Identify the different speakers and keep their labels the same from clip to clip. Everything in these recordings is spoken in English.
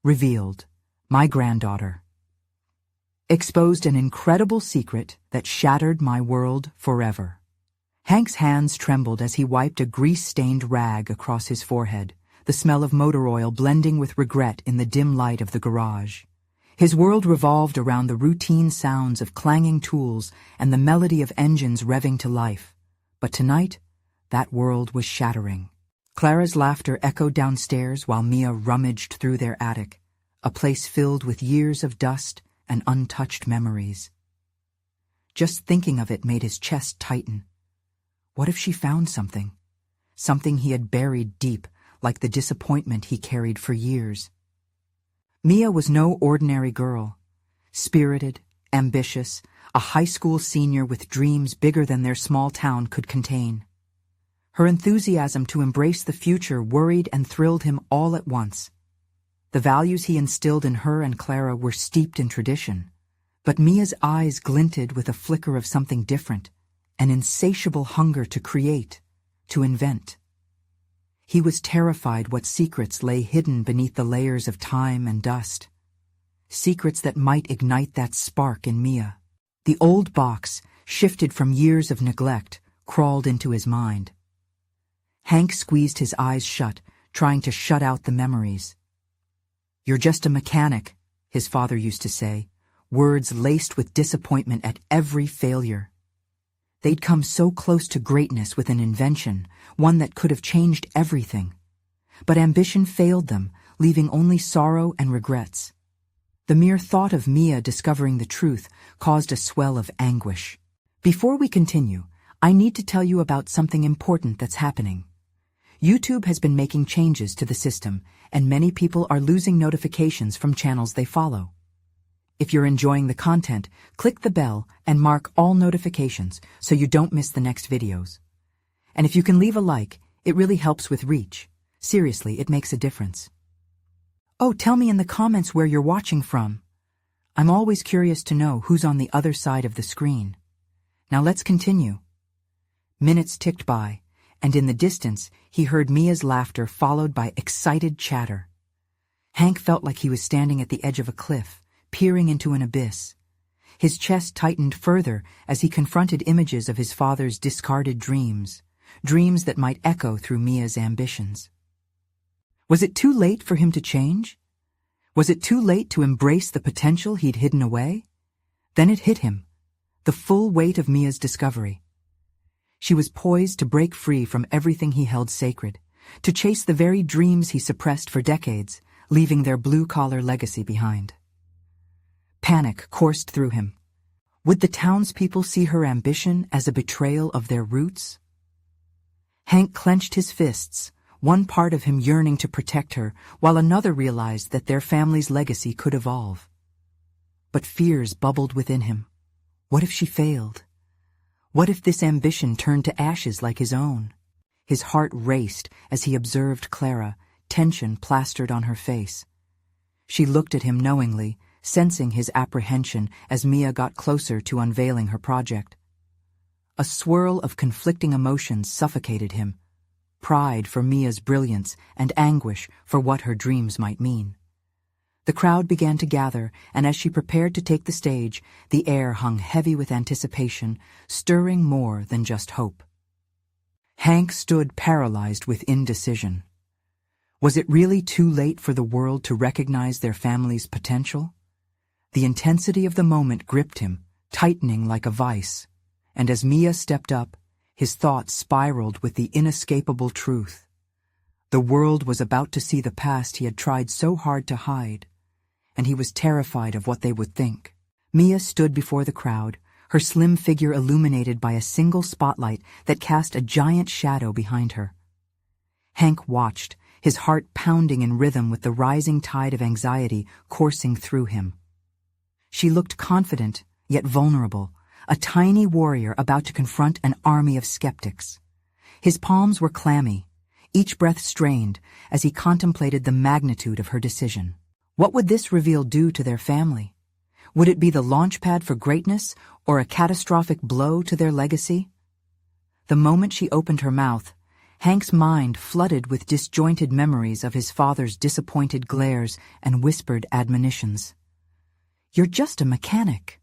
Speaker 1: revealed, my granddaughter. Exposed an incredible secret that shattered my world forever. Hank's hands trembled as he wiped a grease-stained rag across his forehead, the smell of motor oil blending with regret in the dim light of the garage. His world revolved around the routine sounds of clanging tools and the melody of engines revving to life. But tonight, that world was shattering. Clara's laughter echoed downstairs while Mia rummaged through their attic, a place filled with years of dust and untouched memories. Just thinking of it made his chest tighten. What if she found something? Something he had buried deep, like the disappointment he carried for years. Mia was no ordinary girl. Spirited, ambitious, a high school senior with dreams bigger than their small town could contain. Her enthusiasm to embrace the future worried and thrilled him all at once. The values he instilled in her and Clara were steeped in tradition, but Mia's eyes glinted with a flicker of something different, an insatiable hunger to create, to invent. He was terrified what secrets lay hidden beneath the layers of time and dust. Secrets that might ignite that spark in Mia. The old box, shifted from years of neglect, crawled into his mind. Hank squeezed his eyes shut, trying to shut out the memories. "You're just a mechanic," his father used to say, words laced with disappointment at every failure. They'd come so close to greatness with an invention, one that could have changed everything. But ambition failed them, leaving only sorrow and regrets. The mere thought of Mia discovering the truth caused a swell of anguish. Before we continue, I need to tell you about something important that's happening. YouTube has been making changes to the system, and many people are losing notifications from channels they follow. If you're enjoying the content, click the bell and mark all notifications so you don't miss the next videos. And if you can leave a like, it really helps with reach. Seriously, it makes a difference. Oh, tell me in the comments where you're watching from. I'm always curious to know who's on the other side of the screen. Now let's continue. Minutes ticked by, and in the distance, he heard Mia's laughter followed by excited chatter. Hank felt like he was standing at the edge of a cliff, peering into an abyss. His chest tightened further as he confronted images of his father's discarded dreams, dreams that might echo through Mia's ambitions. Was it too late for him to change? Was it too late to embrace the potential he'd hidden away? Then it hit him, the full weight of Mia's discovery. She was poised to break free from everything he held sacred, to chase the very dreams he suppressed for decades, leaving their blue-collar legacy behind. Panic coursed through him. Would the townspeople see her ambition as a betrayal of their roots? Hank clenched his fists, one part of him yearning to protect her, while another realized that their family's legacy could evolve. But fears bubbled within him. What if she failed? What if this ambition turned to ashes like his own? His heart raced as he observed Clara, tension plastered on her face. She looked at him knowingly, sensing his apprehension as Mia got closer to unveiling her project. A swirl of conflicting emotions suffocated him, pride for Mia's brilliance and anguish for what her dreams might mean. The crowd began to gather, and as she prepared to take the stage, the air hung heavy with anticipation, stirring more than just hope. Hank stood paralyzed with indecision. Was it really too late for the world to recognize their family's potential? The intensity of the moment gripped him, tightening like a vice, and as Mia stepped up, his thoughts spiraled with the inescapable truth. The world was about to see the past he had tried so hard to hide, and he was terrified of what they would think. Mia stood before the crowd, her slim figure illuminated by a single spotlight that cast a giant shadow behind her. Hank watched, his heart pounding in rhythm with the rising tide of anxiety coursing through him. She looked confident, yet vulnerable, a tiny warrior about to confront an army of skeptics. His palms were clammy, each breath strained as he contemplated the magnitude of her decision. What would this reveal do to their family? Would it be the launchpad for greatness or a catastrophic blow to their legacy? The moment she opened her mouth, Hank's mind flooded with disjointed memories of his father's disappointed glares and whispered admonitions. "You're just a mechanic,"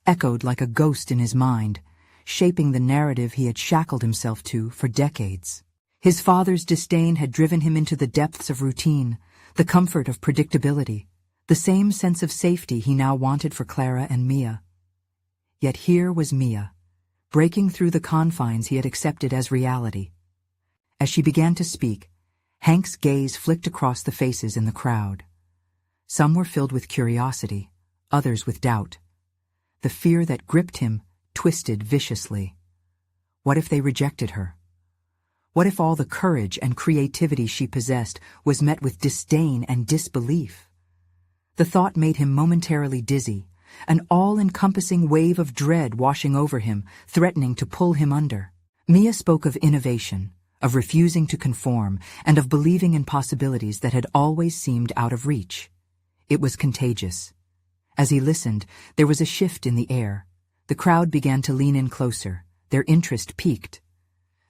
Speaker 1: echoed like a ghost in his mind, shaping the narrative he had shackled himself to for decades. His father's disdain had driven him into the depths of routine, the comfort of predictability, the same sense of safety he now wanted for Clara and Mia. Yet here was Mia, breaking through the confines he had accepted as reality. As she began to speak, Hank's gaze flicked across the faces in the crowd. Some were filled with curiosity, others with doubt. The fear that gripped him twisted viciously. What if they rejected her? What if all the courage and creativity she possessed was met with disdain and disbelief? The thought made him momentarily dizzy, an all-encompassing wave of dread washing over him, threatening to pull him under. Mia spoke of innovation, of refusing to conform, and of believing in possibilities that had always seemed out of reach. It was contagious. As he listened, there was a shift in the air. The crowd began to lean in closer, their interest piqued.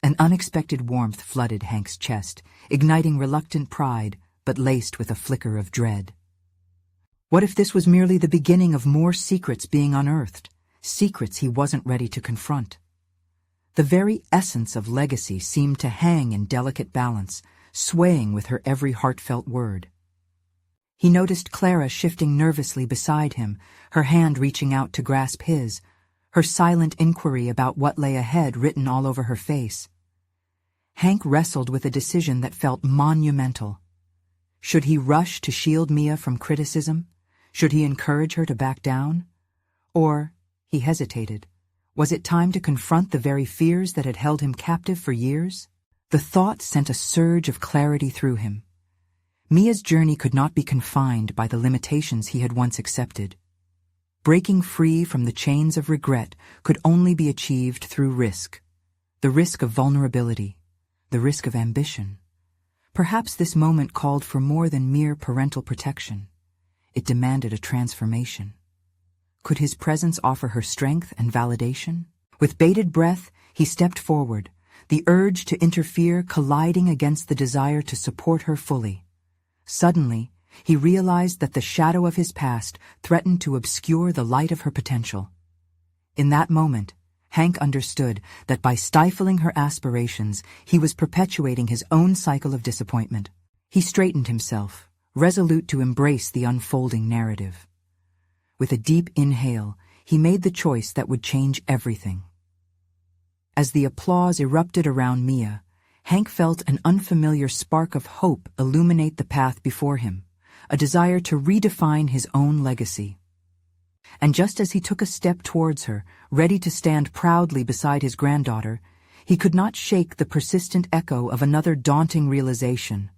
Speaker 1: An unexpected warmth flooded Hank's chest, igniting reluctant pride, but laced with a flicker of dread. What if this was merely the beginning of more secrets being unearthed, secrets he wasn't ready to confront? The very essence of legacy seemed to hang in delicate balance, swaying with her every heartfelt word. He noticed Clara shifting nervously beside him, her hand reaching out to grasp his, her silent inquiry about what lay ahead written all over her face. Hank wrestled with a decision that felt monumental. Should he rush to shield Mia from criticism? Should he encourage her to back down? Or, he hesitated, was it time to confront the very fears that had held him captive for years? The thought sent a surge of clarity through him. Mia's journey could not be confined by the limitations he had once accepted. Breaking free from the chains of regret could only be achieved through risk. The risk of vulnerability, the risk of ambition. Perhaps this moment called for more than mere parental protection. It demanded a transformation. Could his presence offer her strength and validation? With bated breath, he stepped forward, the urge to interfere colliding against the desire to support her fully. Suddenly, he realized that the shadow of his past threatened to obscure the light of her potential. In that moment, Hank understood that by stifling her aspirations, he was perpetuating his own cycle of disappointment. He straightened himself, resolute to embrace the unfolding narrative. With a deep inhale, he made the choice that would change everything. As the applause erupted around Mia, Hank felt an unfamiliar spark of hope illuminate the path before him, a desire to redefine his own legacy. And just as he took a step towards her, ready to stand proudly beside his granddaughter, he could not shake the persistent echo of another daunting realization.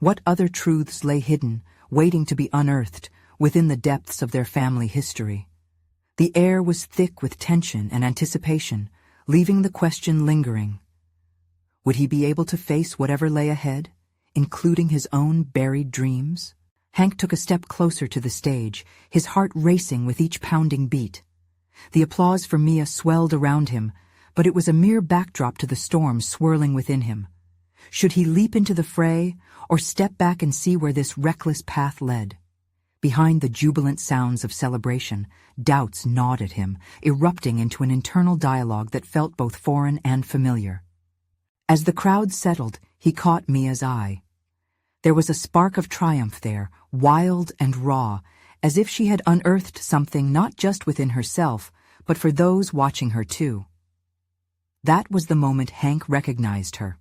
Speaker 1: What other truths lay hidden, waiting to be unearthed, within the depths of their family history? The air was thick with tension and anticipation, leaving the question lingering. Would he be able to face whatever lay ahead, including his own buried dreams? Hank took a step closer to the stage, his heart racing with each pounding beat. The applause for Mia swelled around him, but it was a mere backdrop to the storm swirling within him. Should he leap into the fray, or step back and see where this reckless path led? Behind the jubilant sounds of celebration, doubts gnawed at him, erupting into an internal dialogue that felt both foreign and familiar. As the crowd settled, he caught Mia's eye. There was a spark of triumph there, wild and raw, as if she had unearthed something not just within herself, but for those watching her too. That was the moment Hank recognized her.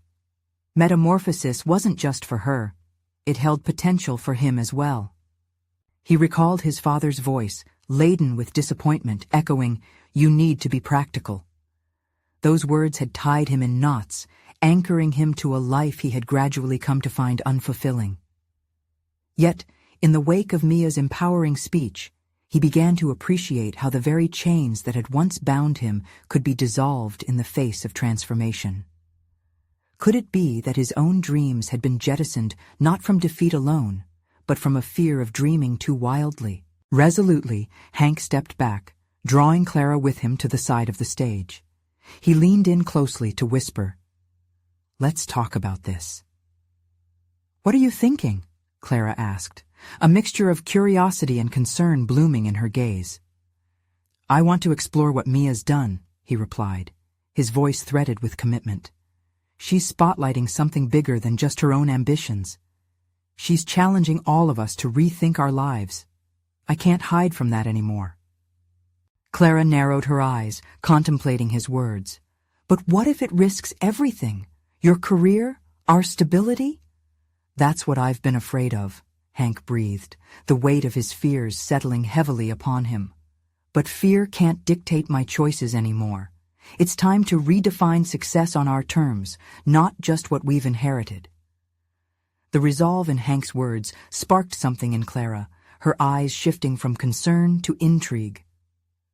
Speaker 1: Metamorphosis wasn't just for her. It held potential for him as well. He recalled his father's voice, laden with disappointment, echoing, "You need to be practical." Those words had tied him in knots, anchoring him to a life he had gradually come to find unfulfilling. Yet, in the wake of Mia's empowering speech, he began to appreciate how the very chains that had once bound him could be dissolved in the face of transformation. Could it be that his own dreams had been jettisoned not from defeat alone, but from a fear of dreaming too wildly? Resolutely, Hank stepped back, drawing Clara with him to the side of the stage. He leaned in closely to whisper, Let's talk about this. What are you thinking? Clara asked, a mixture of curiosity and concern blooming in her gaze. I want to explore what Mia's done, he replied, his voice threaded with commitment. She's spotlighting something bigger than just her own ambitions. She's challenging all of us to rethink our lives. I can't hide from that anymore. Clara narrowed her eyes, contemplating his words. But what if it risks everything? Your career? Our stability? That's what I've been afraid of, Hank breathed, the weight of his fears settling heavily upon him. But fear can't dictate my choices anymore. It's time to redefine success on our terms, not just what we've inherited. The resolve in Hank's words sparked something in Clara, her eyes shifting from concern to intrigue.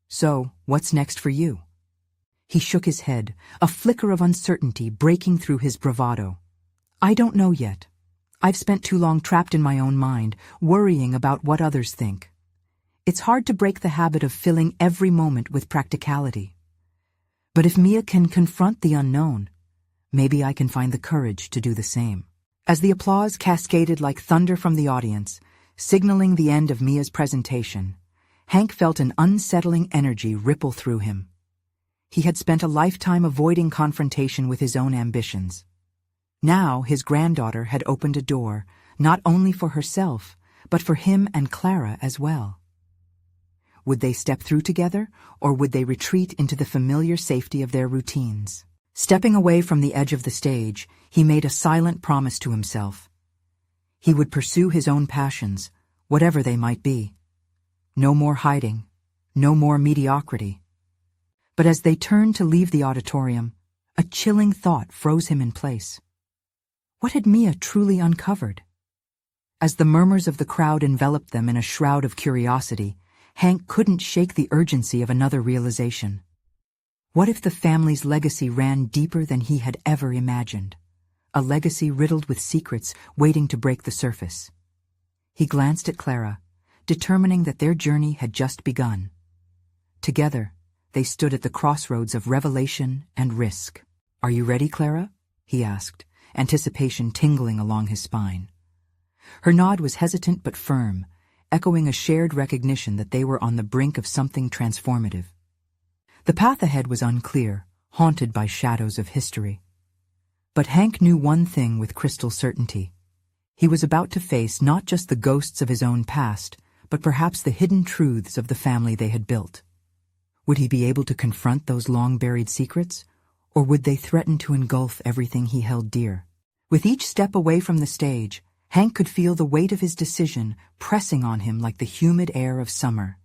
Speaker 1: So, what's next for you? He shook his head, a flicker of uncertainty breaking through his bravado. I don't know yet. I've spent too long trapped in my own mind, worrying about what others think. It's hard to break the habit of filling every moment with practicality. But if Mia can confront the unknown, maybe I can find the courage to do the same. As the applause cascaded like thunder from the audience, signaling the end of Mia's presentation, Hank felt an unsettling energy ripple through him. He had spent a lifetime avoiding confrontation with his own ambitions. Now his granddaughter had opened a door, not only for herself, but for him and Clara as well. Would they step through together, or would they retreat into the familiar safety of their routines? Stepping away from the edge of the stage, he made a silent promise to himself. He would pursue his own passions, whatever they might be. No more hiding, no more mediocrity. But as they turned to leave the auditorium, a chilling thought froze him in place. What had Mia truly uncovered? As the murmurs of the crowd enveloped them in a shroud of curiosity, Hank couldn't shake the urgency of another realization. What if the family's legacy ran deeper than he had ever imagined? A legacy riddled with secrets waiting to break the surface. He glanced at Clara, determining that their journey had just begun. Together, they stood at the crossroads of revelation and risk. Are you ready, Clara? He asked, anticipation tingling along his spine. Her nod was hesitant but firm, echoing a shared recognition that they were on the brink of something transformative. The path ahead was unclear, haunted by shadows of history. But Hank knew one thing with crystal certainty. He was about to face not just the ghosts of his own past, but perhaps the hidden truths of the family they had built. Would he be able to confront those long-buried secrets, or would they threaten to engulf everything he held dear? With each step away from the stage, Hank could feel the weight of his decision pressing on him like the humid air of summer.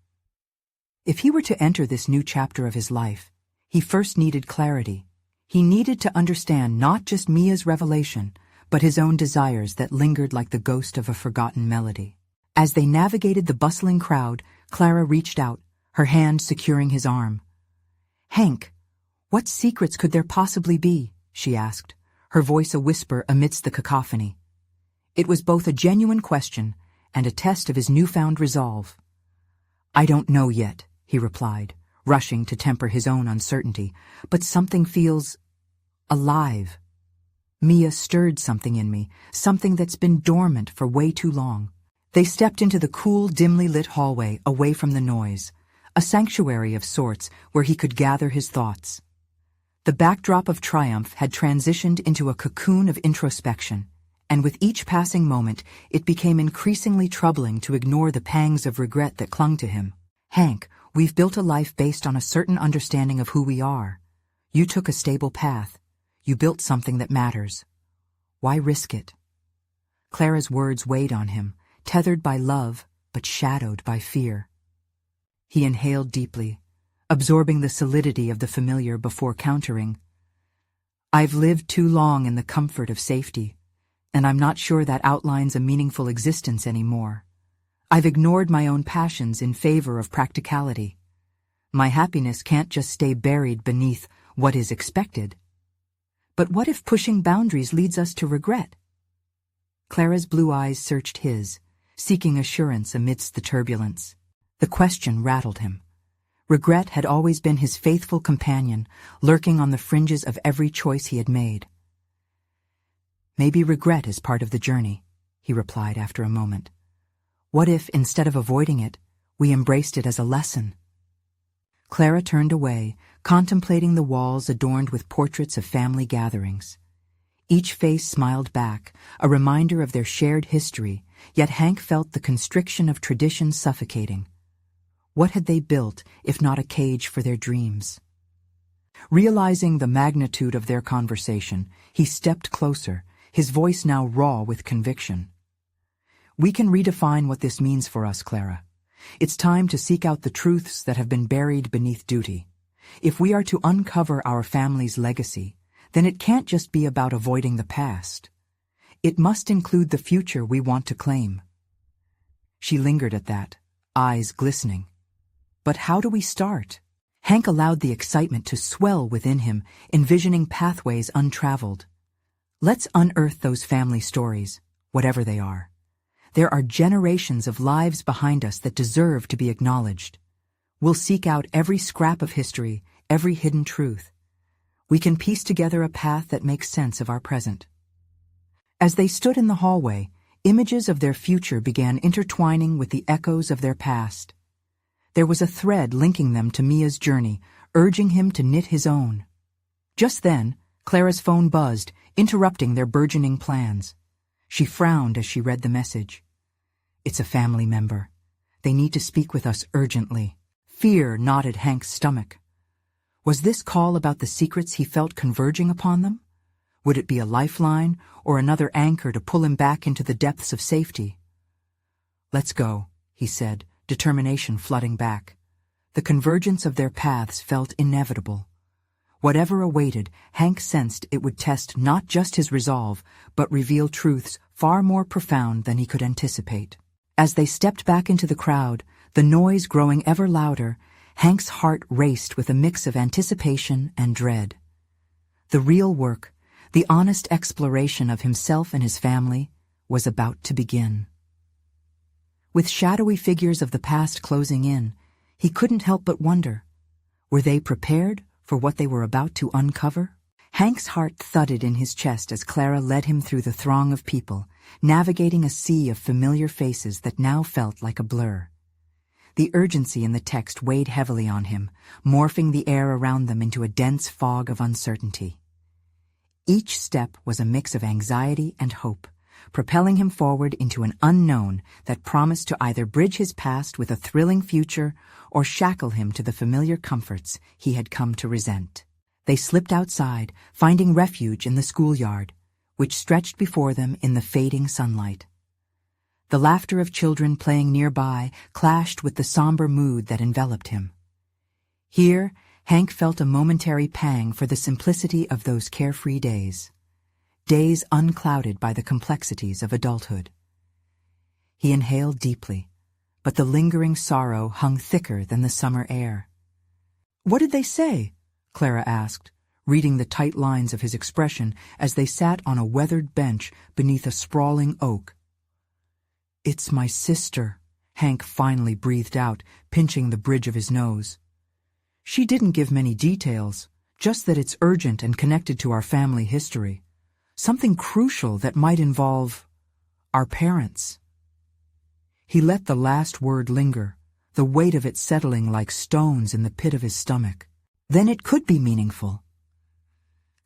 Speaker 1: If he were to enter this new chapter of his life, he first needed clarity. He needed to understand not just Mia's revelation, but his own desires that lingered like the ghost of a forgotten melody. As they navigated the bustling crowd, Clara reached out, her hand securing his arm. "Hank, what secrets could there possibly be?" she asked, her voice a whisper amidst the cacophony. It was both a genuine question and a test of his newfound resolve. "I don't know yet," he replied, rushing to temper his own uncertainty, "but something feels alive. Mia stirred something in me, something that's been dormant for way too long." They stepped into the cool, dimly lit hallway away from the noise, a sanctuary of sorts where he could gather his thoughts. The backdrop of triumph had transitioned into a cocoon of introspection, and with each passing moment it became increasingly troubling to ignore the pangs of regret that clung to him. "Hank, we've built a life based on a certain understanding of who we are. You took a stable path. You built something that matters. Why risk it?" Clara's words weighed on him, tethered by love but shadowed by fear. He inhaled deeply, absorbing the solidity of the familiar before countering. "I've lived too long in the comfort of safety, and I'm not sure that outlines a meaningful existence anymore. I've ignored my own passions in favor of practicality. My happiness can't just stay buried beneath what is expected. But what if pushing boundaries leads us to regret?" Clara's blue eyes searched his, seeking assurance amidst the turbulence. The question rattled him. Regret had always been his faithful companion, lurking on the fringes of every choice he had made. Maybe regret is part of the journey, he replied after a moment. What if, instead of avoiding it, we embraced it as a lesson? Clara turned away, contemplating the walls adorned with portraits of family gatherings. Each face smiled back, a reminder of their shared history, yet Hank felt the constriction of tradition suffocating. What had they built, if not a cage for their dreams? Realizing the magnitude of their conversation, he stepped closer, his voice now raw with conviction. We can redefine what this means for us, Clara. It's time to seek out the truths that have been buried beneath duty. If we are to uncover our family's legacy, then it can't just be about avoiding the past. It must include the future we want to claim. She lingered at that, eyes glistening. But how do we start? Hank allowed the excitement to swell within him, envisioning pathways untraveled. Let's unearth those family stories, whatever they are. There are generations of lives behind us that deserve to be acknowledged. We'll seek out every scrap of history, every hidden truth. We can piece together a path that makes sense of our present. As they stood in the hallway, images of their future began intertwining with the echoes of their past. There was a thread linking them to Mia's journey, urging him to knit his own. Just then, Clara's phone buzzed, interrupting their burgeoning plans. She frowned as she read the message. It's a family member. They need to speak with us urgently. Fear knotted Hank's stomach. Was this call about the secrets he felt converging upon them? Would it be a lifeline or another anchor to pull him back into the depths of safety? Let's go, he said, determination flooding back. The convergence of their paths felt inevitable. Whatever awaited, Hank sensed it would test not just his resolve, but reveal truths far more profound than he could anticipate. As they stepped back into the crowd, the noise growing ever louder, Hank's heart raced with a mix of anticipation and dread. The real work, the honest exploration of himself and his family, was about to begin. With shadowy figures of the past closing in, he couldn't help but wonder, were they prepared for what they were about to uncover? Hank's heart thudded in his chest as Clara led him through the throng of people, navigating a sea of familiar faces that now felt like a blur. The urgency in the text weighed heavily on him, morphing the air around them into a dense fog of uncertainty. Each step was a mix of anxiety and hope, propelling him forward into an unknown that promised to either bridge his past with a thrilling future or shackle him to the familiar comforts he had come to resent. They slipped outside, finding refuge in the schoolyard, which stretched before them in the fading sunlight. The laughter of children playing nearby clashed with the somber mood that enveloped him. Here, Hank felt a momentary pang for the simplicity of those carefree days unclouded by the complexities of adulthood. He inhaled deeply, but the lingering sorrow hung thicker than the summer air. "What did they say?" Clara asked, reading the tight lines of his expression as they sat on a weathered bench beneath a sprawling oak. "It's my sister," Hank finally breathed out, pinching the bridge of his nose. "She didn't give many details, just that it's urgent and connected to our family history. Something crucial that might involve our parents." He let the last word linger, the weight of it settling like stones in the pit of his stomach. Then it could be meaningful.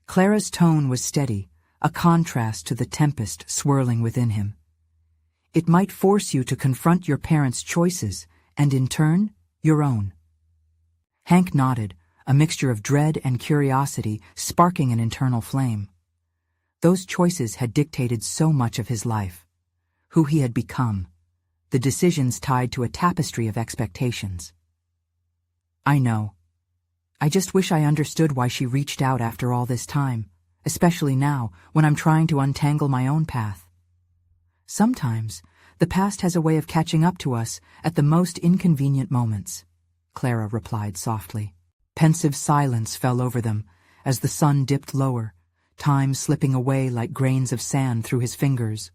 Speaker 1: Clara's tone was steady, a contrast to the tempest swirling within him. It might force you to confront your parents' choices, and in turn, your own. Hank nodded, a mixture of dread and curiosity sparking an internal flame. Those choices had dictated so much of his life, who he had become, the decisions tied to a tapestry of expectations. "I know. I just wish I understood why she reached out after all this time, especially now, when I'm trying to untangle my own path. Sometimes, the past has a way of catching up to us at the most inconvenient moments," Clara replied softly. Pensive silence fell over them as the sun dipped lower, time slipping away like grains of sand through his fingers.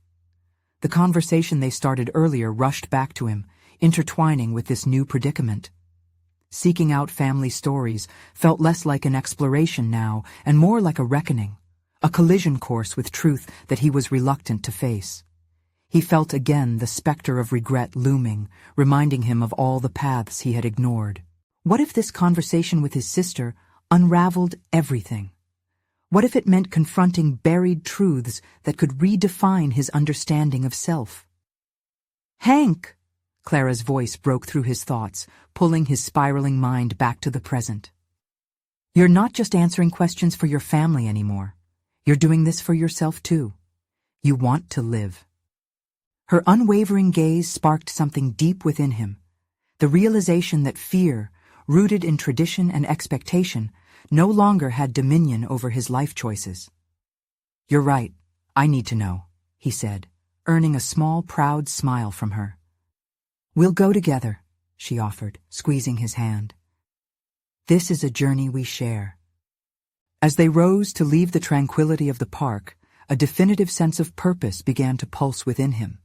Speaker 1: The conversation they started earlier rushed back to him, intertwining with this new predicament. Seeking out family stories felt less like an exploration now and more like a reckoning, a collision course with truth that he was reluctant to face. He felt again the specter of regret looming, reminding him of all the paths he had ignored. What if this conversation with his sister unraveled everything? What if it meant confronting buried truths that could redefine his understanding of self? "Hank!" Clara's voice broke through his thoughts, pulling his spiraling mind back to the present. "You're not just answering questions for your family anymore. You're doing this for yourself too. You want to live." Her unwavering gaze sparked something deep within him, the realization that fear, rooted in tradition and expectation, no longer had dominion over his life choices. "You're right, I need to know," he said, earning a small, proud smile from her. "We'll go together," she offered, squeezing his hand. "This is a journey we share." As they rose to leave the tranquility of the park, a definitive sense of purpose began to pulse within him.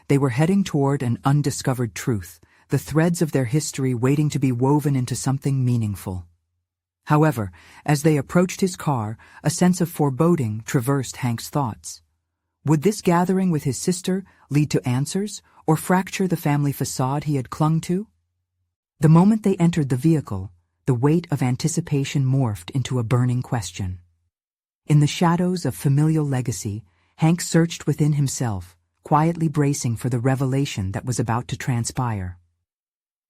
Speaker 1: They were heading toward an undiscovered truth, the threads of their history waiting to be woven into something meaningful. However, as they approached his car, a sense of foreboding traversed Hank's thoughts. Would this gathering with his sister lead to answers or fracture the family facade he had clung to? The moment they entered the vehicle, the weight of anticipation morphed into a burning question. In the shadows of familial legacy, Hank searched within himself, quietly bracing for the revelation that was about to transpire.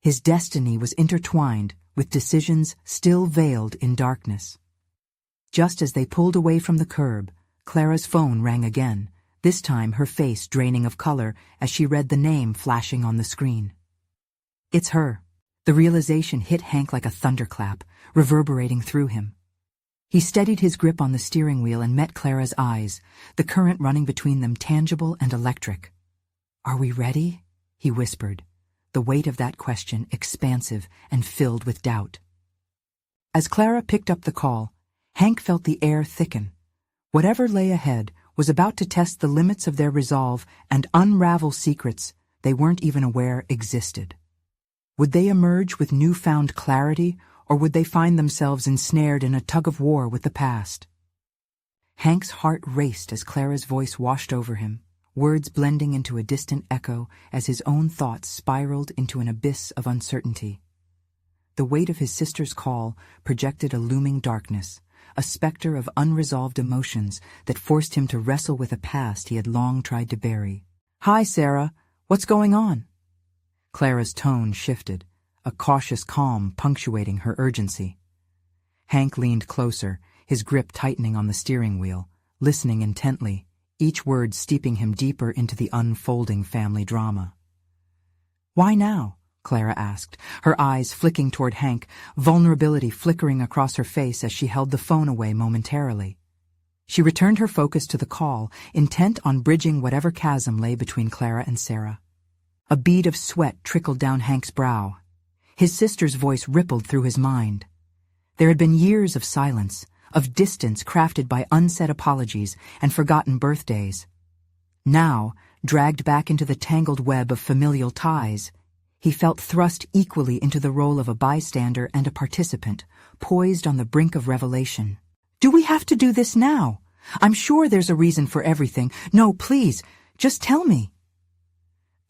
Speaker 1: His destiny was intertwined with decisions still veiled in darkness. Just as they pulled away from the curb, Clara's phone rang again, this time her face draining of color as she read the name flashing on the screen. "It's her." The realization hit Hank like a thunderclap, reverberating through him. He steadied his grip on the steering wheel and met Clara's eyes, the current running between them tangible and electric. "Are we ready?" he whispered, the weight of that question expansive and filled with doubt. As Clara picked up the call, Hank felt the air thicken. Whatever lay ahead was about to test the limits of their resolve and unravel secrets they weren't even aware existed. Would they emerge with newfound clarity, or would they find themselves ensnared in a tug-of-war with the past? Hank's heart raced as Clara's voice washed over him, words blending into a distant echo as his own thoughts spiraled into an abyss of uncertainty. The weight of his sister's call projected a looming darkness, a specter of unresolved emotions that forced him to wrestle with a past he had long tried to bury. "Hi, Sarah. What's going on?" Clara's tone shifted, a cautious calm punctuating her urgency. Hank leaned closer, his grip tightening on the steering wheel, listening intently, each word steeping him deeper into the unfolding family drama. "Why now?" Clara asked, her eyes flicking toward Hank, vulnerability flickering across her face as she held the phone away momentarily. She returned her focus to the call, intent on bridging whatever chasm lay between Clara and Sarah. A bead of sweat trickled down Hank's brow. His sister's voice rippled through his mind. There had been years of silence, of distance crafted by unsaid apologies and forgotten birthdays. Now, dragged back into the tangled web of familial ties, he felt thrust equally into the role of a bystander and a participant, poised on the brink of revelation. "Do we have to do this now? I'm sure there's a reason for everything. No, please, just tell me."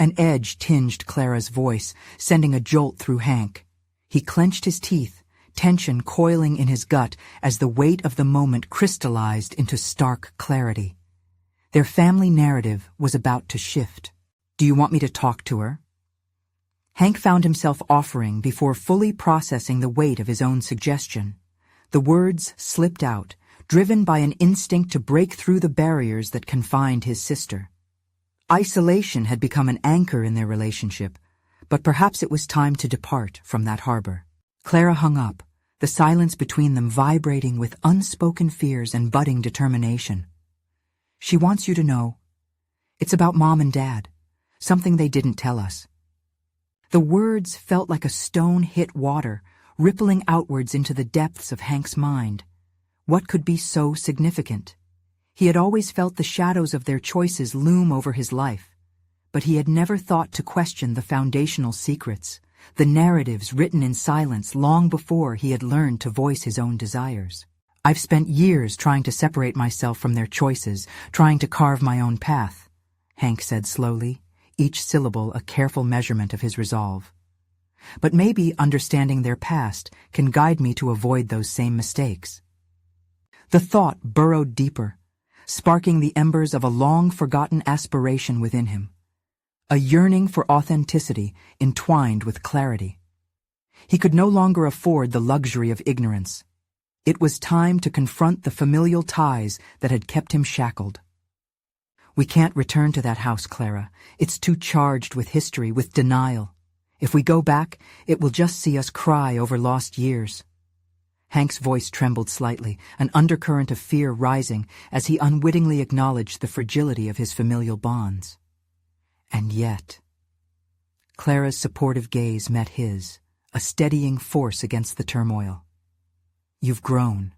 Speaker 1: An edge tinged Clara's voice, sending a jolt through Hank. He clenched his teeth, tension coiling in his gut as the weight of the moment crystallized into stark clarity. Their family narrative was about to shift. "Do you want me to talk to her?" Hank found himself offering before fully processing the weight of his own suggestion. The words slipped out, driven by an instinct to break through the barriers that confined his sister. Isolation had become an anchor in their relationship, but perhaps it was time to depart from that harbor. Clara hung up, the silence between them vibrating with unspoken fears and budding determination. "She wants you to know. It's about Mom and Dad, something they didn't tell us." The words felt like a stone hit water, rippling outwards into the depths of Hank's mind. What could be so significant? He had always felt the shadows of their choices loom over his life, but he had never thought to question the foundational secrets, the narratives written in silence long before he had learned to voice his own desires. I've spent years trying to separate myself from their choices, trying to carve my own path, Hank said slowly, each syllable a careful measurement of his resolve. But maybe understanding their past can guide me to avoid those same mistakes. The thought burrowed deeper, sparking the embers of a long-forgotten aspiration within him, a yearning for authenticity entwined with clarity. He could no longer afford the luxury of ignorance. It was time to confront the familial ties that had kept him shackled. We can't return to that house, Clara. It's too charged with history, with denial. If we go back, it will just see us cry over lost years. Hank's voice trembled slightly, an undercurrent of fear rising as he unwittingly acknowledged the fragility of his familial bonds. And yet, Clara's supportive gaze met his, a steadying force against the turmoil. You've grown.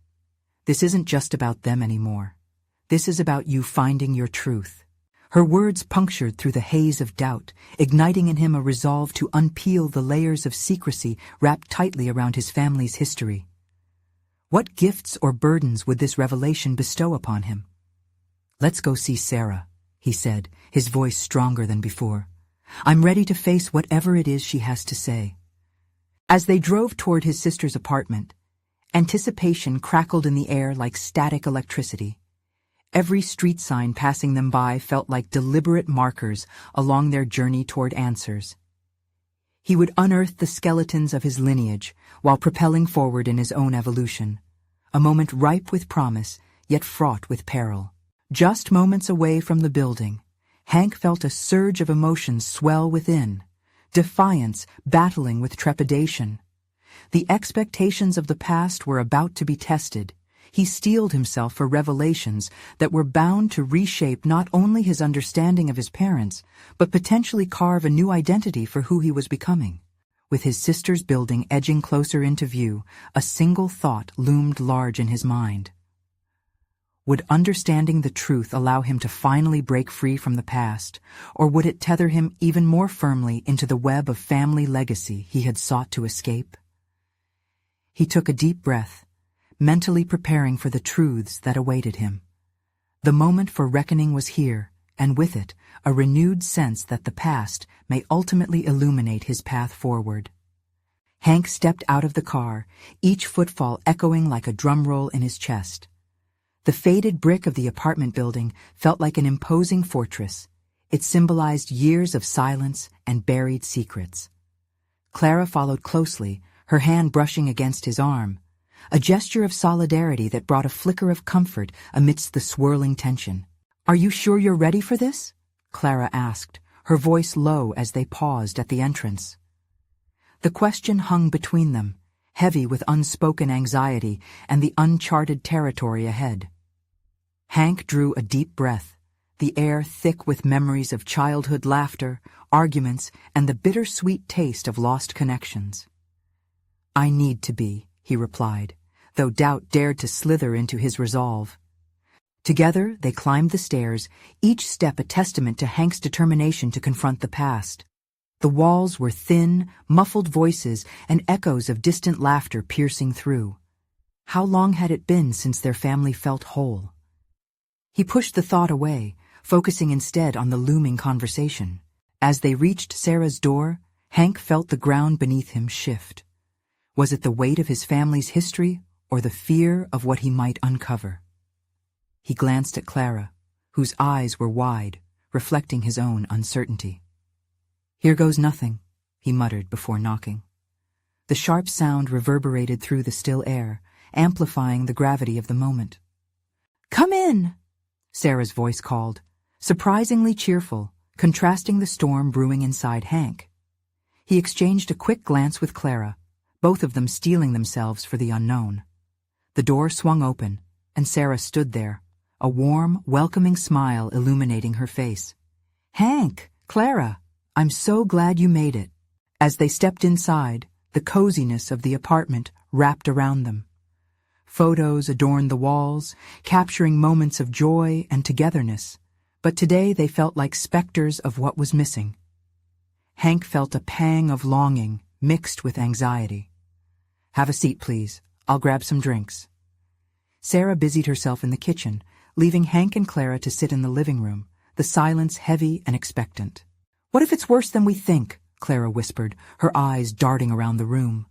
Speaker 1: This isn't just about them anymore. This is about you finding your truth. Her words punctured through the haze of doubt, igniting in him a resolve to unpeel the layers of secrecy wrapped tightly around his family's history. What gifts or burdens would this revelation bestow upon him? "Let's go see Sarah," he said, his voice stronger than before. "I'm ready to face whatever it is she has to say." As they drove toward his sister's apartment, anticipation crackled in the air like static electricity. Every street sign passing them by felt like deliberate markers along their journey toward answers. He would unearth the skeletons of his lineage while propelling forward in his own evolution, a moment ripe with promise, yet fraught with peril. Just moments away from the building, Hank felt a surge of emotions swell within, defiance battling with trepidation. The expectations of the past were about to be tested. He steeled himself for revelations that were bound to reshape not only his understanding of his parents, but potentially carve a new identity for who he was becoming. With his sister's building edging closer into view, a single thought loomed large in his mind. Would understanding the truth allow him to finally break free from the past, or would it tether him even more firmly into the web of family legacy he had sought to escape? He took a deep breath, mentally preparing for the truths that awaited him. The moment for reckoning was here, and with it, a renewed sense that the past may ultimately illuminate his path forward. Hank stepped out of the car, each footfall echoing like a drum roll in his chest. The faded brick of the apartment building felt like an imposing fortress. It symbolized years of silence and buried secrets. Clara followed closely, her hand brushing against his arm, a gesture of solidarity that brought a flicker of comfort amidst the swirling tension. "Are you sure you're ready for this?" Clara asked, her voice low as they paused at the entrance. The question hung between them, heavy with unspoken anxiety and the uncharted territory ahead. Hank drew a deep breath, the air thick with memories of childhood laughter, arguments, and the bittersweet taste of lost connections. "I need to be," he replied, though doubt dared to slither into his resolve. Together, they climbed the stairs, each step a testament to Hank's determination to confront the past. The walls were thin, muffled voices and echoes of distant laughter piercing through. How long had it been since their family felt whole? He pushed the thought away, focusing instead on the looming conversation. As they reached Sarah's door, Hank felt the ground beneath him shift. Was it the weight of his family's history or the fear of what he might uncover? He glanced at Clara, whose eyes were wide, reflecting his own uncertainty. "Here goes nothing," he muttered before knocking. The sharp sound reverberated through the still air, amplifying the gravity of the moment. "Come in," Sarah's voice called, surprisingly cheerful, contrasting the storm brewing inside Hank. He exchanged a quick glance with Clara, both of them steeling themselves for the unknown. The door swung open, and Sarah stood there, a warm, welcoming smile illuminating her face. "Hank, Clara, I'm so glad you made it." As they stepped inside, the coziness of the apartment wrapped around them. Photos adorned the walls, capturing moments of joy and togetherness, but today they felt like specters of what was missing. Hank felt a pang of longing mixed with anxiety. "Have a seat, please. I'll grab some drinks." Sarah busied herself in the kitchen, leaving Hank and Clara to sit in the living room, the silence heavy and expectant. "What if it's worse than we think?" Clara whispered, her eyes darting around the room.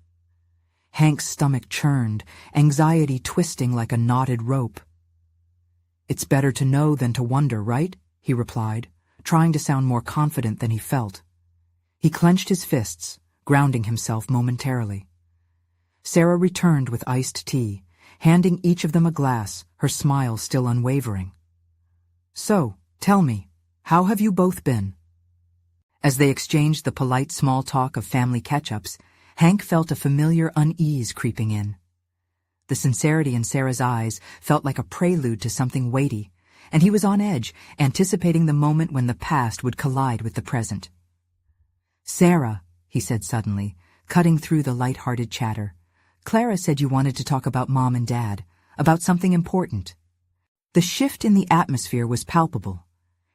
Speaker 1: Hank's stomach churned, anxiety twisting like a knotted rope. "It's better to know than to wonder, right?" he replied, trying to sound more confident than he felt. He clenched his fists, grounding himself momentarily. Sarah returned with iced tea, handing each of them a glass, her smile still unwavering. "So, tell me, how have you both been?" As they exchanged the polite small talk of family catch-ups, Hank felt a familiar unease creeping in. The sincerity in Sarah's eyes felt like a prelude to something weighty, and he was on edge, anticipating the moment when the past would collide with the present. "Sarah," he said suddenly, cutting through the light-hearted chatter, "Clara said you wanted to talk about Mom and Dad, about something important." The shift in the atmosphere was palpable.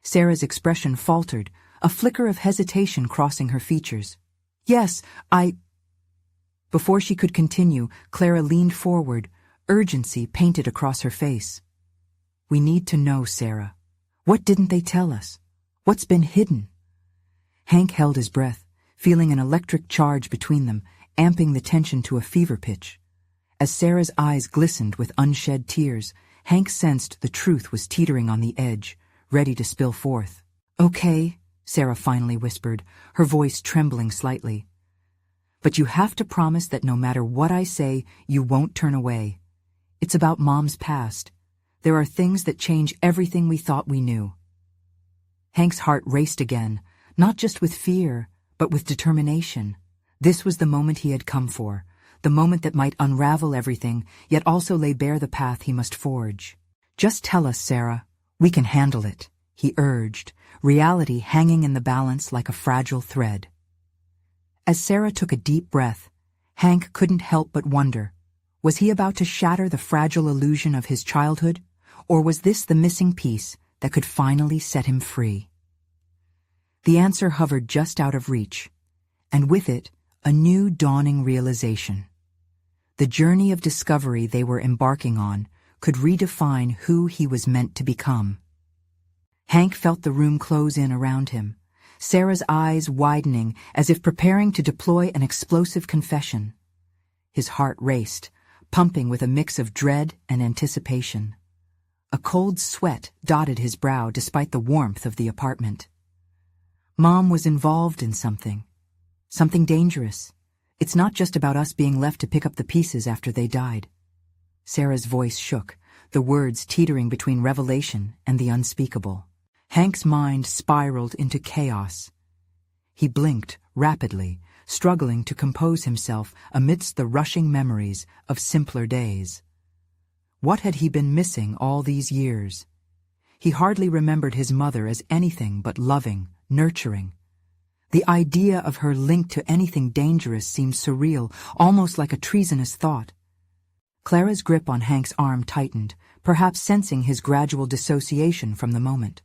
Speaker 1: Sarah's expression faltered, a flicker of hesitation crossing her features. "Yes, Before she could continue, Clara leaned forward, urgency painted across her face. "We need to know, Sarah. What didn't they tell us? What's been hidden?" Hank held his breath, feeling an electric charge between them, amping the tension to a fever pitch. As Sarah's eyes glistened with unshed tears, Hank sensed the truth was teetering on the edge, ready to spill forth. "Okay," Sarah finally whispered, her voice trembling slightly. "But you have to promise that no matter what I say, you won't turn away. It's about Mom's past. There are things that change everything we thought we knew." Hank's heart raced again, not just with fear, but with determination. This was the moment he had come for, the moment that might unravel everything, yet also lay bare the path he must forge. "Just tell us, Sarah. We can handle it," he urged, reality hanging in the balance like a fragile thread. As Sarah took a deep breath, Hank couldn't help but wonder, was he about to shatter the fragile illusion of his childhood, or was this the missing piece that could finally set him free? The answer hovered just out of reach, and with it, a new dawning realization. The journey of discovery they were embarking on could redefine who he was meant to become. Hank felt the room close in around him, Sarah's eyes widening as if preparing to deploy an explosive confession. His heart raced, pumping with a mix of dread and anticipation. A cold sweat dotted his brow despite the warmth of the apartment. Mom was involved in something dangerous. It's not just about us being left to pick up the pieces after they died. Sarah's voice shook, the words teetering between revelation and the unspeakable. Hank's mind spiraled into chaos. He blinked rapidly, struggling to compose himself amidst the rushing memories of simpler days. What had he been missing all these years? He hardly remembered his mother as anything but loving, nurturing. The idea of her linked to anything dangerous seemed surreal, almost like a treasonous thought. Clara's grip on Hank's arm tightened, perhaps sensing his gradual dissociation from the moment.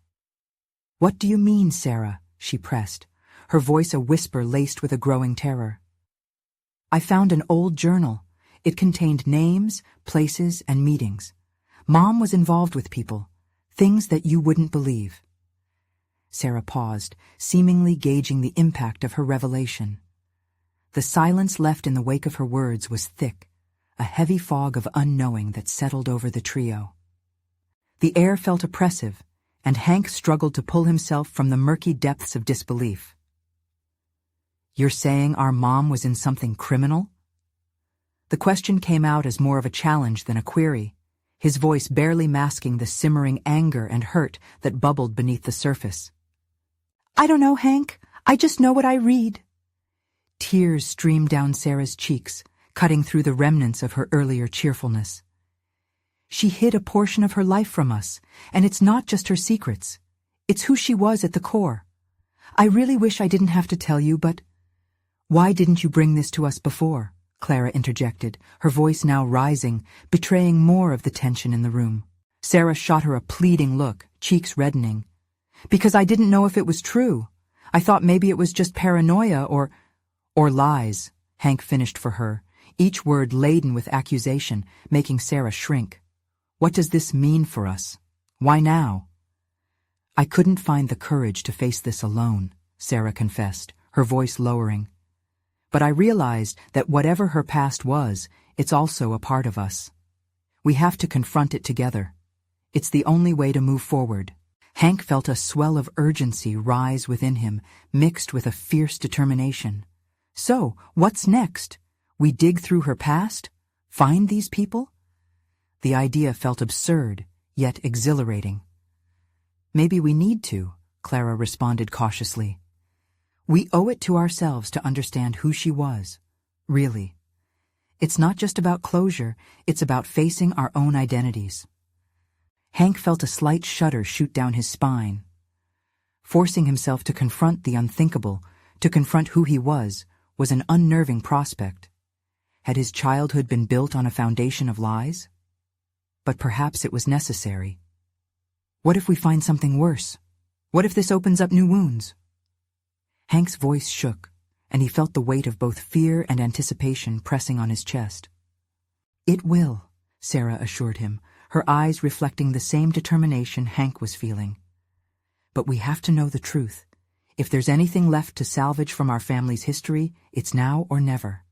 Speaker 1: "What do you mean, Sarah?" she pressed, her voice a whisper laced with a growing terror. "I found an old journal. It contained names, places, and meetings. Mom was involved with people, things that you wouldn't believe." Sarah paused, seemingly gauging the impact of her revelation. The silence left in the wake of her words was thick, a heavy fog of unknowing that settled over the trio. The air felt oppressive, and Hank struggled to pull himself from the murky depths of disbelief. "You're saying our mom was in something criminal?" The question came out as more of a challenge than a query, his voice barely masking the simmering anger and hurt that bubbled beneath the surface. "I don't know, Hank. I just know what I read." Tears streamed down Sarah's cheeks, cutting through the remnants of her earlier cheerfulness. "She hid a portion of her life from us, and it's not just her secrets. It's who she was at the core. I really wish I didn't have to tell you, but—" "Why didn't you bring this to us before?" Clara interjected, her voice now rising, betraying more of the tension in the room. Sarah shot her a pleading look, cheeks reddening. "Because I didn't know if it was true. I thought maybe it was just paranoia or lies," Hank finished for her, each word laden with accusation, making Sarah shrink. What does this mean for us? Why now? I couldn't find the courage to face this alone, Sarah confessed, her voice lowering. But I realized that whatever her past was, it's also a part of us. We have to confront it together. It's the only way to move forward. Hank felt a swell of urgency rise within him, mixed with a fierce determination. So, what's next? We dig through her past? Find these people? The idea felt absurd, yet exhilarating. Maybe we need to, Clara responded cautiously. We owe it to ourselves to understand who she was, really. It's not just about closure, it's about facing our own identities. Hank felt a slight shudder shoot down his spine. Forcing himself to confront the unthinkable, to confront who he was an unnerving prospect. Had his childhood been built on a foundation of lies? But perhaps it was necessary. What if we find something worse? What if this opens up new wounds? Hank's voice shook, and he felt the weight of both fear and anticipation pressing on his chest. It will, Sarah assured him, her eyes reflecting the same determination Hank was feeling. But we have to know the truth. If there's anything left to salvage from our family's history, it's now or never.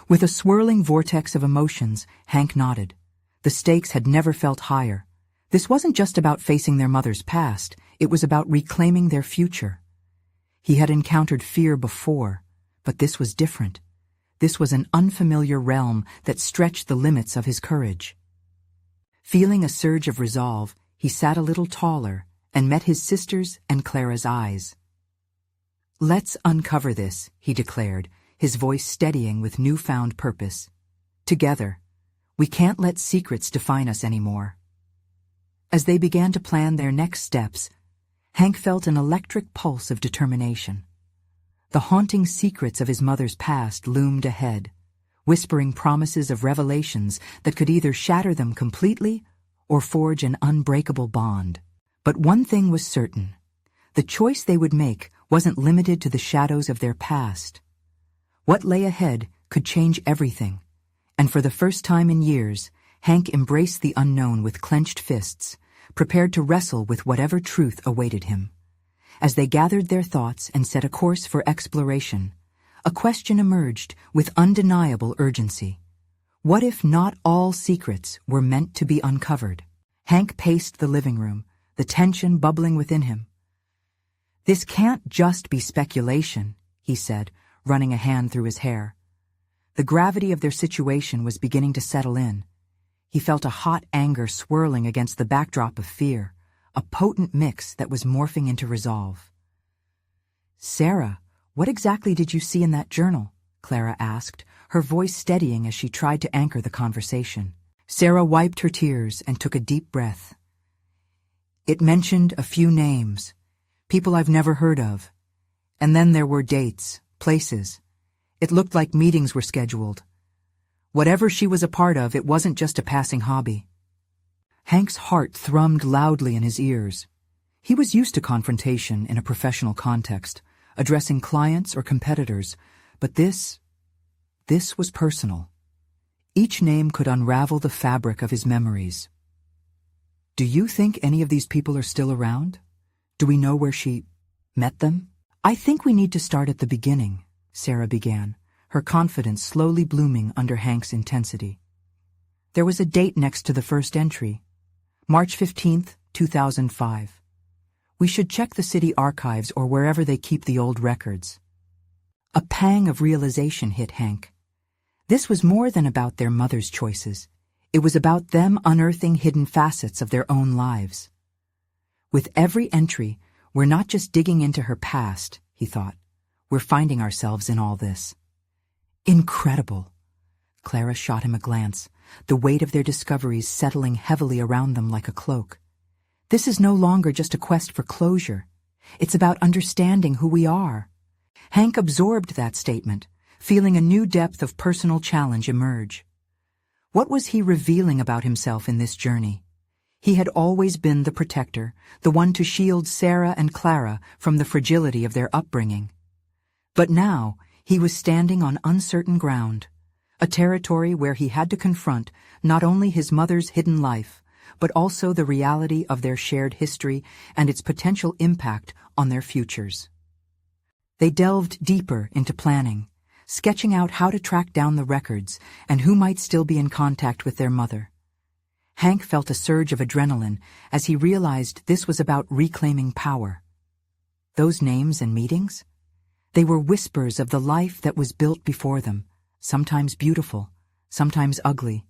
Speaker 1: With a swirling vortex of emotions, Hank nodded. The stakes had never felt higher. This wasn't just about facing their mother's past, it was about reclaiming their future. He had encountered fear before, but this was different. This was an unfamiliar realm that stretched the limits of his courage. Feeling a surge of resolve, he sat a little taller and met his sister's and Clara's eyes. Let's uncover this, he declared, his voice steadying with newfound purpose. Together. We can't let secrets define us anymore. As they began to plan their next steps, Hank felt an electric pulse of determination. The haunting secrets of his mother's past loomed ahead, whispering promises of revelations that could either shatter them completely or forge an unbreakable bond. But one thing was certain. The choice they would make wasn't limited to the shadows of their past. What lay ahead could change everything, and for the first time in years, Hank embraced the unknown with clenched fists, prepared to wrestle with whatever truth awaited him. As they gathered their thoughts and set a course for exploration, a question emerged with undeniable urgency. What if not all secrets were meant to be uncovered? Hank paced the living room, the tension bubbling within him. This can't just be speculation, he said, running a hand through his hair. The gravity of their situation was beginning to settle in. He felt a hot anger swirling against the backdrop of fear, a potent mix that was morphing into resolve. Sarah, what exactly did you see in that journal? Clara asked, her voice steadying as she tried to anchor the conversation. Sarah wiped her tears and took a deep breath. It mentioned a few names, people I've never heard of. And then there were dates, places. It looked like meetings were scheduled. Whatever she was a part of, it wasn't just a passing hobby. Hank's heart thrummed loudly in his ears. He was used to confrontation in a professional context, addressing clients or competitors, but this was personal. Each name could unravel the fabric of his memories. Do you think any of these people are still around? Do we know where she met them? I think we need to start at the beginning, Sarah began, her confidence slowly blooming under Hank's intensity. There was a date next to the first entry, March 15th, 2005. We should check the city archives or wherever they keep the old records. A pang of realization hit Hank. This was more than about their mother's choices. It was about them unearthing hidden facets of their own lives. With every entry, we're not just digging into her past, he thought. We're finding ourselves in all this. Incredible. Clara shot him a glance, the weight of their discoveries settling heavily around them like a cloak. This is no longer just a quest for closure. It's about understanding who we are. Hank absorbed that statement, feeling a new depth of personal challenge emerge. What was he revealing about himself in this journey? He had always been the protector, the one to shield Sarah and Clara from the fragility of their upbringing. But now, he was standing on uncertain ground, a territory where he had to confront not only his mother's hidden life, but also the reality of their shared history and its potential impact on their futures. They delved deeper into planning, sketching out how to track down the records and who might still be in contact with their mother. Hank felt a surge of adrenaline as he realized this was about reclaiming power. Those names and meetings? They were whispers of the life that was built before them, sometimes beautiful, sometimes ugly.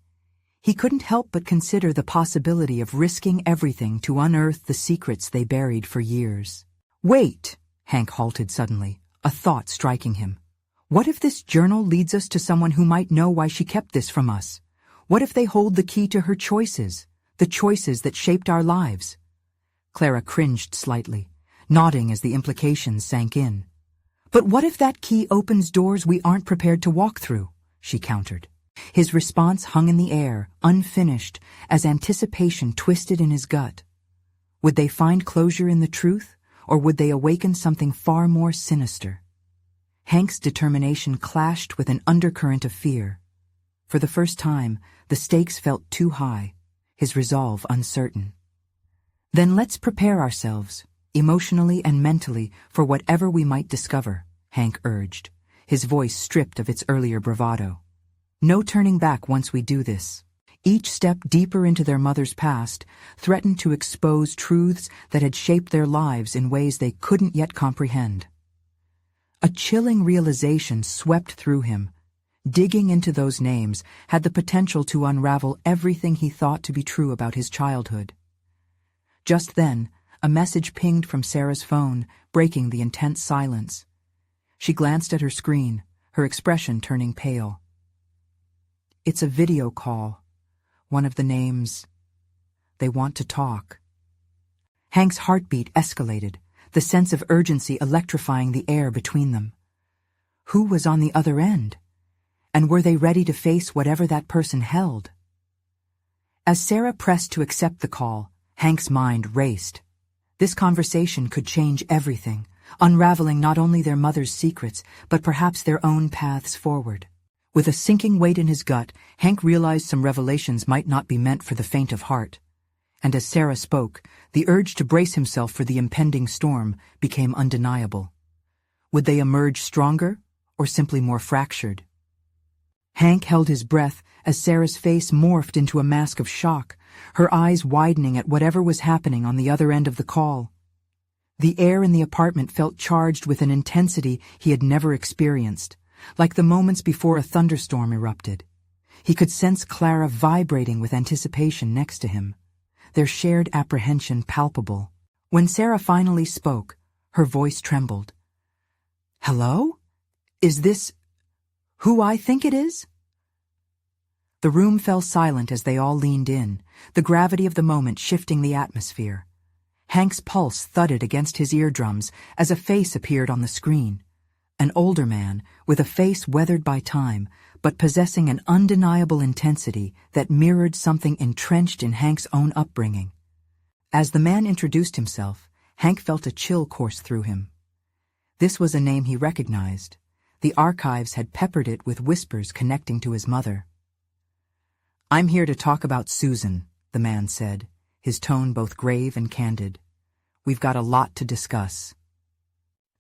Speaker 1: He couldn't help but consider the possibility of risking everything to unearth the secrets they buried for years. Wait! Hank halted suddenly, a thought striking him. What if this journal leads us to someone who might know why she kept this from us? What if they hold the key to her choices, the choices that shaped our lives? Clara cringed slightly, nodding as the implications sank in. But what if that key opens doors we aren't prepared to walk through? She countered. His response hung in the air, unfinished, as anticipation twisted in his gut. Would they find closure in the truth, or would they awaken something far more sinister? Hank's determination clashed with an undercurrent of fear. For the first time, the stakes felt too high, his resolve uncertain. Then let's prepare ourselves, emotionally and mentally, for whatever we might discover, Hank urged, his voice stripped of its earlier bravado. No turning back once we do this. Each step deeper into their mother's past threatened to expose truths that had shaped their lives in ways they couldn't yet comprehend. A chilling realization swept through him. Digging into those names had the potential to unravel everything he thought to be true about his childhood. Just then, a message pinged from Sarah's phone, breaking the intense silence. She glanced at her screen, her expression turning pale. It's a video call. One of the names. They want to talk. Hank's heartbeat escalated, the sense of urgency electrifying the air between them. Who was on the other end? And were they ready to face whatever that person held? As Sarah pressed to accept the call, Hank's mind raced. This conversation could change everything, unraveling not only their mother's secrets, but perhaps their own paths forward. With a sinking weight in his gut, Hank realized some revelations might not be meant for the faint of heart. And as Sarah spoke, the urge to brace himself for the impending storm became undeniable. Would they emerge stronger, or simply more fractured? Hank held his breath as Sarah's face morphed into a mask of shock, her eyes widening at whatever was happening on the other end of the call. The air in the apartment felt charged with an intensity he had never experienced, like the moments before a thunderstorm erupted. He could sense Clara vibrating with anticipation next to him, their shared apprehension palpable. When Sarah finally spoke, her voice trembled. "Hello? Is this who I think it is?" The room fell silent as they all leaned in, the gravity of the moment shifting the atmosphere. Hank's pulse thudded against his eardrums as a face appeared on the screen. An older man, with a face weathered by time, but possessing an undeniable intensity that mirrored something entrenched in Hank's own upbringing. As the man introduced himself, Hank felt a chill course through him. This was a name he recognized. The archives had peppered it with whispers connecting to his mother. "I'm here to talk about Susan," the man said, his tone both grave and candid. "We've got a lot to discuss."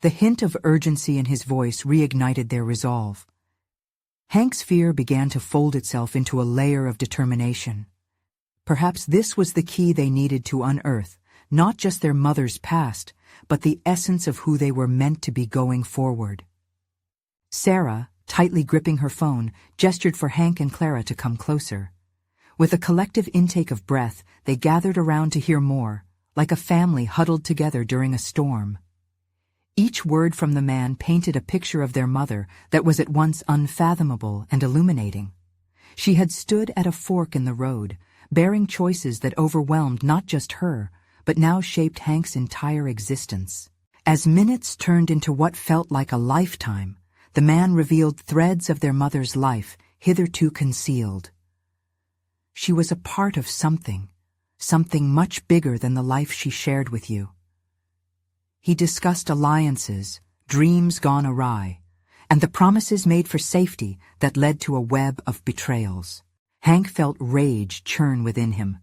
Speaker 1: The hint of urgency in his voice reignited their resolve. Hank's fear began to fold itself into a layer of determination. Perhaps this was the key they needed to unearth, not just their mother's past, but the essence of who they were meant to be going forward. Sarah, tightly gripping her phone, gestured for Hank and Clara to come closer. With a collective intake of breath, they gathered around to hear more, like a family huddled together during a storm. Each word from the man painted a picture of their mother that was at once unfathomable and illuminating. She had stood at a fork in the road, bearing choices that overwhelmed not just her, but now shaped Hank's entire existence. As minutes turned into what felt like a lifetime, the man revealed threads of their mother's life, hitherto concealed. She was a part of something much bigger than the life she shared with you. He discussed alliances, dreams gone awry, and the promises made for safety that led to a web of betrayals. Hank felt rage churn within him.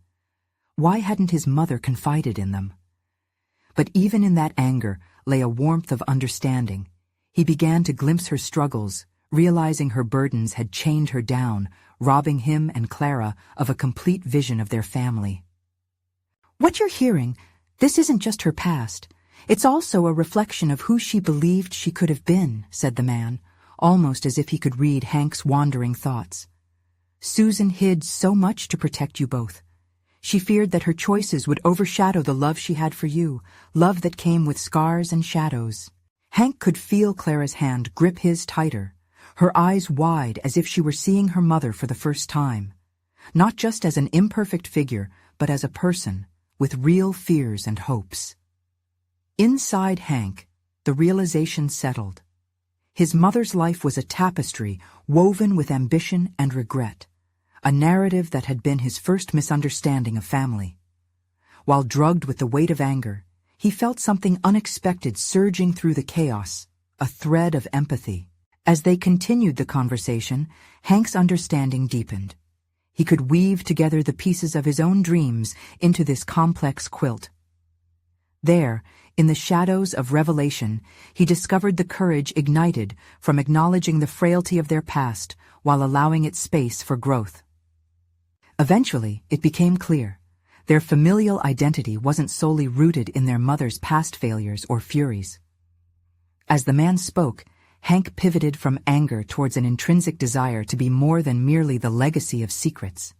Speaker 1: Why hadn't his mother confided in them? But even in that anger lay a warmth of understanding. He began to glimpse her struggles, realizing her burdens had chained her down, robbing him and Clara of a complete vision of their family. "What you're hearing, this isn't just her past. It's also a reflection of who she believed she could have been," said the man, almost as if he could read Hank's wandering thoughts. "Susan hid so much to protect you both. She feared that her choices would overshadow the love she had for you, love that came with scars and shadows." Hank could feel Clara's hand grip his tighter, her eyes wide as if she were seeing her mother for the first time, not just as an imperfect figure, but as a person with real fears and hopes. Inside Hank, the realization settled. His mother's life was a tapestry woven with ambition and regret, a narrative that had been his first misunderstanding of family. While drugged with the weight of anger, he felt something unexpected surging through the chaos, a thread of empathy. As they continued the conversation, Hank's understanding deepened. He could weave together the pieces of his own dreams into this complex quilt. There, in the shadows of revelation, he discovered the courage ignited from acknowledging the frailty of their past while allowing it space for growth. Eventually, it became clear. Their familial identity wasn't solely rooted in their mother's past failures or furies. As the man spoke, Hank pivoted from anger towards an intrinsic desire to be more than merely the legacy of secrets.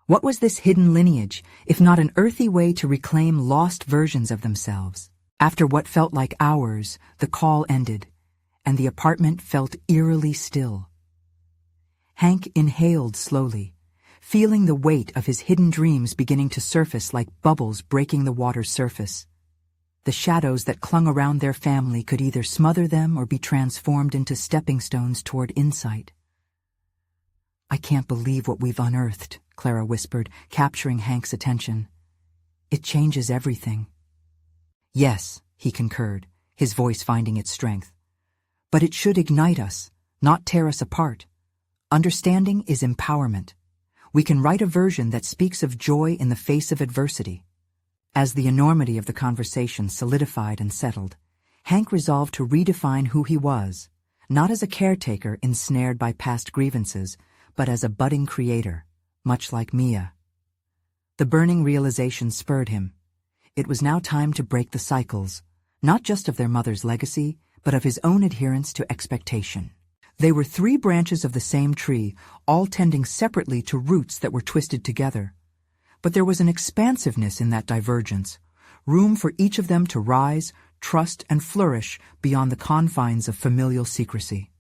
Speaker 1: What was this hidden lineage, if not an earthy way to reclaim lost versions of themselves? After what felt like hours, the call ended, and the apartment felt eerily still. Hank inhaled slowly, feeling the weight of his hidden dreams beginning to surface like bubbles breaking the water's surface. The shadows that clung around their family could either smother them or be transformed into stepping stones toward insight. "I can't believe what we've unearthed," Clara whispered, capturing Hank's attention. "It changes everything." "Yes," he concurred, his voice finding its strength. "But it should ignite us, not tear us apart. Understanding is empowerment. We can write a version that speaks of joy in the face of adversity." As the enormity of the conversation solidified and settled, Hank resolved to redefine who he was, not as a caretaker ensnared by past grievances, but as a budding creator, much like Mia. The burning realization spurred him. It was now time to break the cycles, not just of their mother's legacy, but of his own adherence to expectation. They were three branches of the same tree, all tending separately to roots that were twisted together. But there was an expansiveness in that divergence, room for each of them to rise, trust, and flourish beyond the confines of familial secrecy.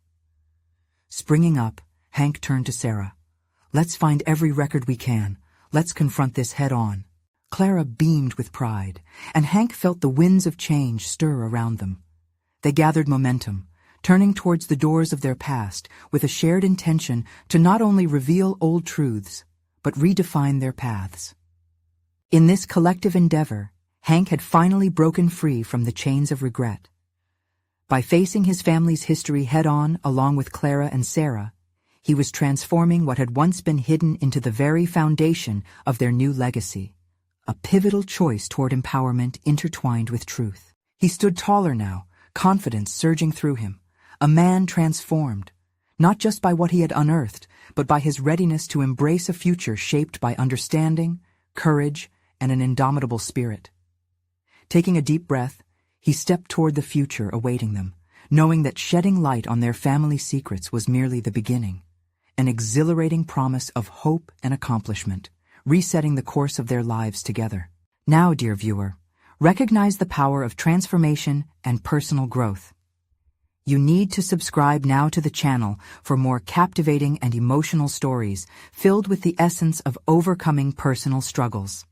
Speaker 1: Springing up, Hank turned to Sarah. "Let's find every record we can. Let's confront this head on." Clara beamed with pride, and Hank felt the winds of change stir around them. They gathered momentum, turning towards the doors of their past with a shared intention to not only reveal old truths, but redefine their paths. In this collective endeavor, Hank had finally broken free from the chains of regret. By facing his family's history head-on along with Clara and Sarah, he was transforming what had once been hidden into the very foundation of their new legacy, a pivotal choice toward empowerment intertwined with truth. He stood taller now, confidence surging through him, a man transformed, not just by what he had unearthed, but by his readiness to embrace a future shaped by understanding, courage, and an indomitable spirit. Taking a deep breath, he stepped toward the future awaiting them, knowing that shedding light on their family secrets was merely the beginning, an exhilarating promise of hope and accomplishment, resetting the course of their lives together. Now, dear viewer, recognize the power of transformation and personal growth. You need to subscribe now to the channel for more captivating and emotional stories filled with the essence of overcoming personal struggles.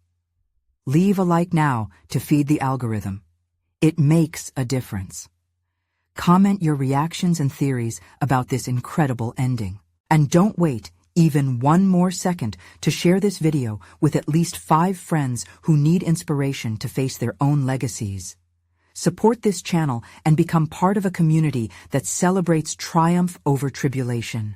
Speaker 1: Leave a like now to feed the algorithm. It makes a difference. Comment your reactions and theories about this incredible ending. And don't wait even one more second to share this video with at least 5 friends who need inspiration to face their own legacies. support this channel, and become part of a community that celebrates triumph over tribulation.